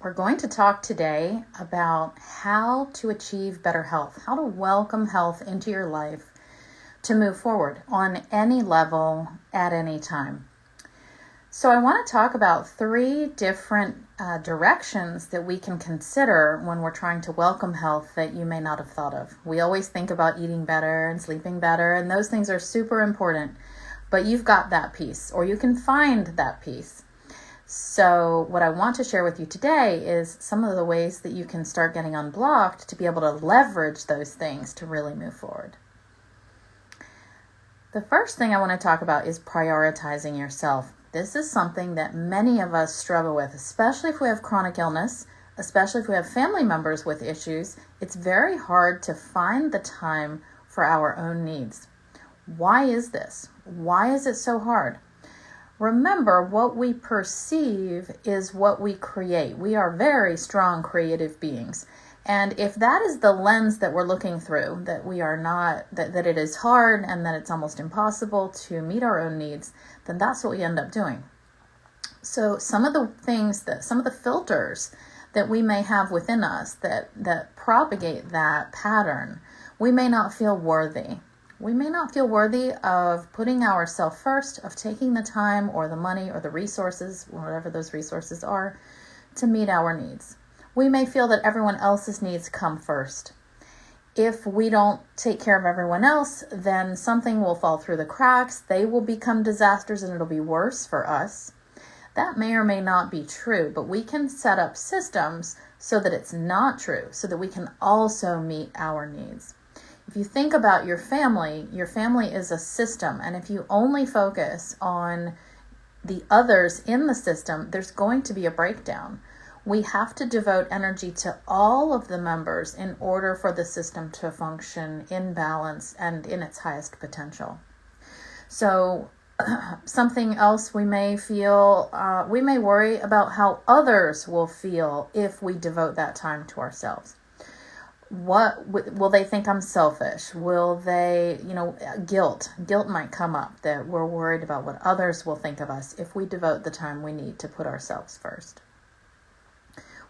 We're going to talk today about how to achieve better health, how to welcome health into your life to move forward on any level at any time. So I want to talk about three different directions that we can consider when we're trying to welcome health that you may not have thought of. We always think about eating better and sleeping better, and those things are super important, but you've got that piece, or you can find that piece. So what I want to share with you today is some of the ways that you can start getting unblocked to be able to leverage those things to really move forward. The first thing I want to talk about is prioritizing yourself. This is something that many of us struggle with, especially if we have chronic illness, especially if we have family members with issues. It's very hard to find the time for our own needs. Why is this? Why is it so hard? Remember, what we perceive is what we create. We are very strong creative beings. And if that is the lens that we're looking through, that we are not, that it is hard and that it's almost impossible to meet our own needs, then that's what we end up doing. So some of the filters that we may have within us that propagate that pattern, we may not feel worthy. We may not feel worthy of putting ourselves first, of taking the time or the money or the resources, whatever those resources are, to meet our needs. We may feel that everyone else's needs come first. If we don't take care of everyone else, then something will fall through the cracks. They will become disasters and it'll be worse for us. That may or may not be true, but we can set up systems so that it's not true, so that we can also meet our needs. If you think about your family is a system, and if you only focus on the others in the system, there's going to be a breakdown. We have to devote energy to all of the members in order for the system to function in balance and in its highest potential. So something else we may feel, we may worry about how others will feel if we devote that time to ourselves. What will they think I'm selfish? Will they, guilt might come up, that we're worried about what others will think of us if we devote the time we need to put ourselves first.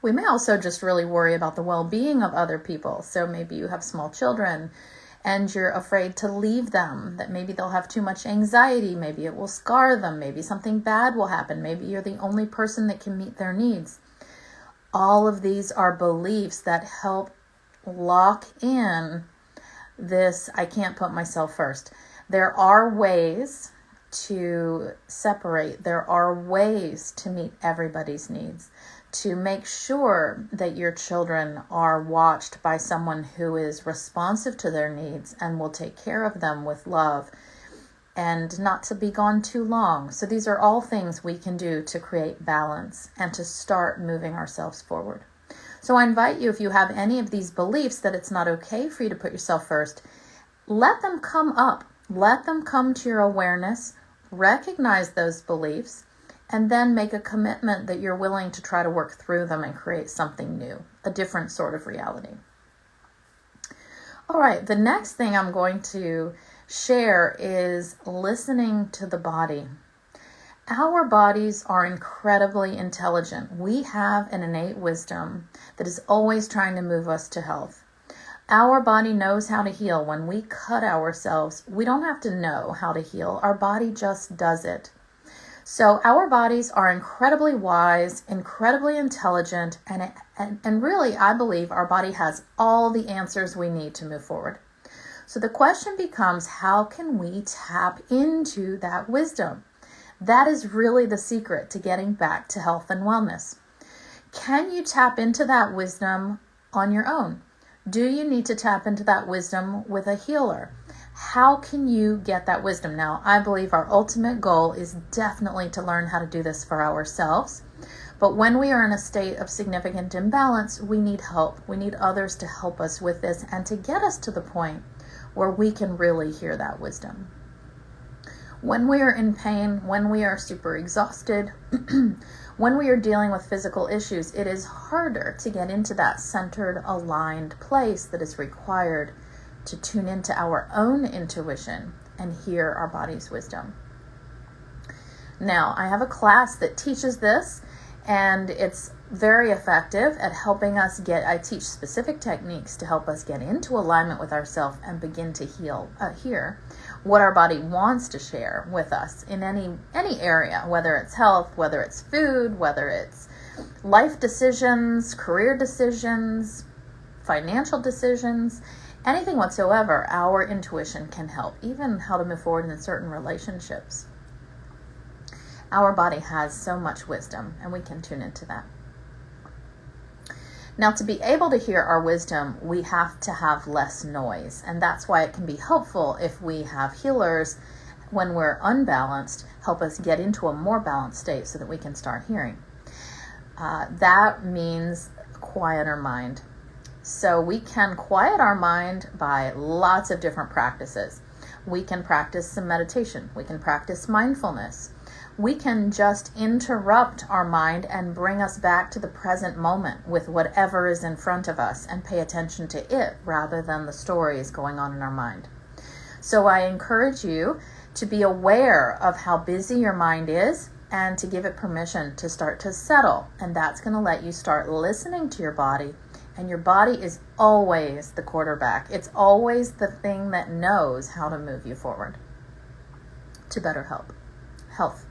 We may also just really worry about the well-being of other people. So maybe you have small children and you're afraid to leave them, that maybe they'll have too much anxiety, maybe it will scar them, maybe something bad will happen, maybe you're the only person that can meet their needs. All of these are beliefs that help lock in this, I can't put myself first. There are ways to separate. There are ways to meet everybody's needs, to make sure that your children are watched by someone who is responsive to their needs and will take care of them with love, and not to be gone too long. So these are all things we can do to create balance and to start moving ourselves forward. So I invite you, if you have any of these beliefs that it's not okay for you to put yourself first, let them come up. Let them come to your awareness, recognize those beliefs, and then make a commitment that you're willing to try to work through them and create something new, a different sort of reality. All right, the next thing I'm going to share is listening to the body. Our bodies are incredibly intelligent. We have an innate wisdom that is always trying to move us to health. Our body knows how to heal. When we cut ourselves, we don't have to know how to heal. Our body just does it. So our bodies are incredibly wise, incredibly intelligent, and really, I believe our body has all the answers we need to move forward. So the question becomes, how can we tap into that wisdom? That is really the secret to getting back to health and wellness. Can you tap into that wisdom on your own? Do you need to tap into that wisdom with a healer? How can you get that wisdom? Now, I believe our ultimate goal is definitely to learn how to do this for ourselves. But when we are in a state of significant imbalance, we need help. We need others to help us with this and to get us to the point where we can really hear that wisdom. When we are in pain, when we are super exhausted, when we are dealing with physical issues, it is harder to get into that centered, aligned place that is required to tune into our own intuition and hear our body's wisdom. Now, I have a class that teaches this, and it's very effective at helping us I teach specific techniques to help us get into alignment with ourselves and begin to hear what our body wants to share with us in any area, whether it's health, whether it's food, whether it's life decisions, career decisions, financial decisions, anything whatsoever. Our intuition can help, even how to move forward in certain relationships. Our body has so much wisdom, and we can tune into that. Now, to be able to hear our wisdom, we have to have less noise, and that's why it can be helpful if we have healers, when we're unbalanced, help us get into a more balanced state so that we can start hearing. That means quieter mind. So we can quiet our mind by lots of different practices. We can practice some meditation. We can practice mindfulness. We can just interrupt our mind and bring us back to the present moment with whatever is in front of us and pay attention to it rather than the stories going on in our mind. So I encourage you to be aware of how busy your mind is and to give it permission to start to settle. And that's going to let you start listening to your body. And your body is always the quarterback. It's always the thing that knows how to move you forward to better health.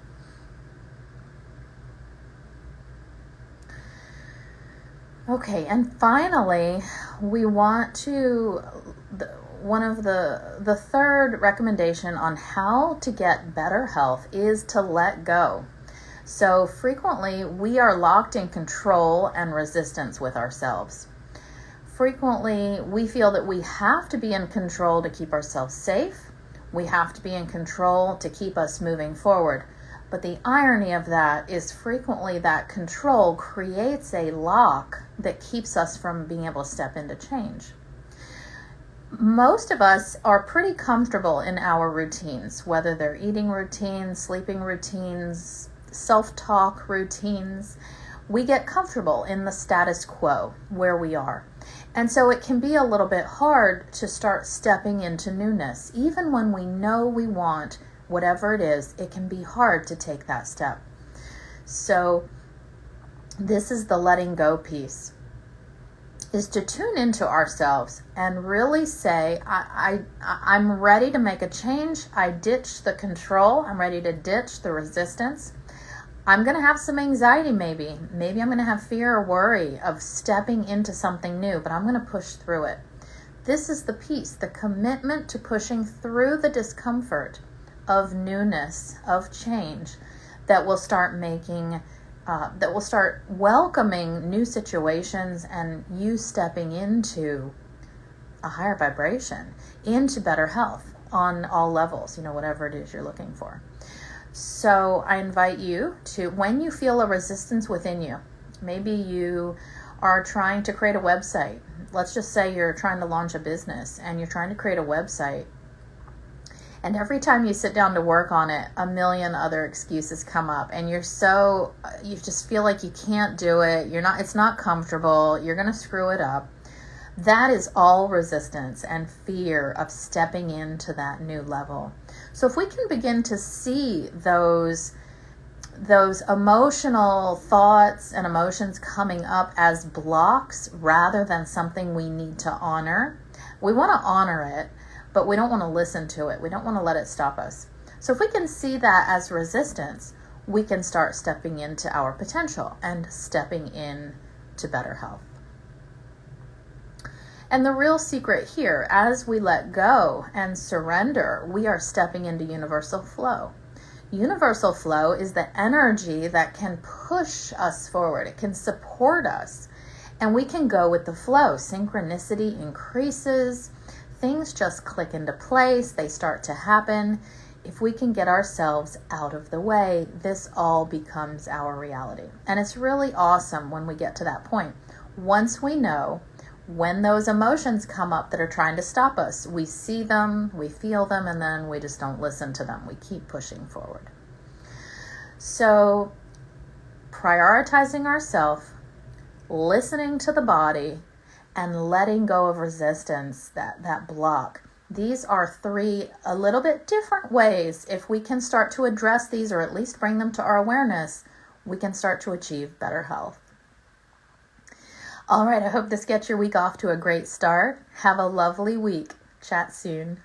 Okay, and finally, we want to, one of the third recommendation on how to get better health is to let go. So frequently, we are locked in control and resistance with ourselves. Frequently, we feel that we have to be in control to keep ourselves safe. We have to be in control to keep us moving forward. But the irony of that is frequently that control creates a lock that keeps us from being able to step into change. Most of us are pretty comfortable in our routines, whether they're eating routines, sleeping routines, self-talk routines. We get comfortable in the status quo where we are. And so it can be a little bit hard to start stepping into newness. Even when we know we want whatever it is, it can be hard to take that step. So this is the letting go piece, is to tune into ourselves and really say, I'm ready to make a change. I ditch the control. I'm ready to ditch the resistance. I'm going to have some anxiety maybe. Maybe I'm going to have fear or worry of stepping into something new, but I'm going to push through it. This is the piece, the commitment to pushing through the discomfort of newness, of change, that will start welcoming new situations and you stepping into a higher vibration, into better health on all levels, whatever it is you're looking for. So I invite you to, when you feel a resistance within you, maybe you are trying to create a website. Let's just say you're trying to launch a business and you're trying to create a website. And every time you sit down to work on it, a million other excuses come up and you just feel like you can't do it. It's not comfortable. You're going to screw it up. That is all resistance and fear of stepping into that new level. So if we can begin to see those emotional thoughts and emotions coming up as blocks rather than something we need to honor, we want to honor it, but we don't want to listen to it. We don't want to let it stop us. So if we can see that as resistance, we can start stepping into our potential and stepping in to better health. And the real secret here, as we let go and surrender, we are stepping into universal flow. Universal flow is the energy that can push us forward. It can support us. And we can go with the flow. Synchronicity increases. Things just click into place. They start to happen. If we can get ourselves out of the way, this all becomes our reality. And it's really awesome when we get to that point. Once we know, when those emotions come up that are trying to stop us, we see them, we feel them, and then we just don't listen to them. We keep pushing forward. So prioritizing ourselves, listening to the body, and letting go of resistance, that block. These are three a little bit different ways. If we can start to address these or at least bring them to our awareness, we can start to achieve better health. All right, I hope this gets your week off to a great start. Have a lovely week. Chat soon.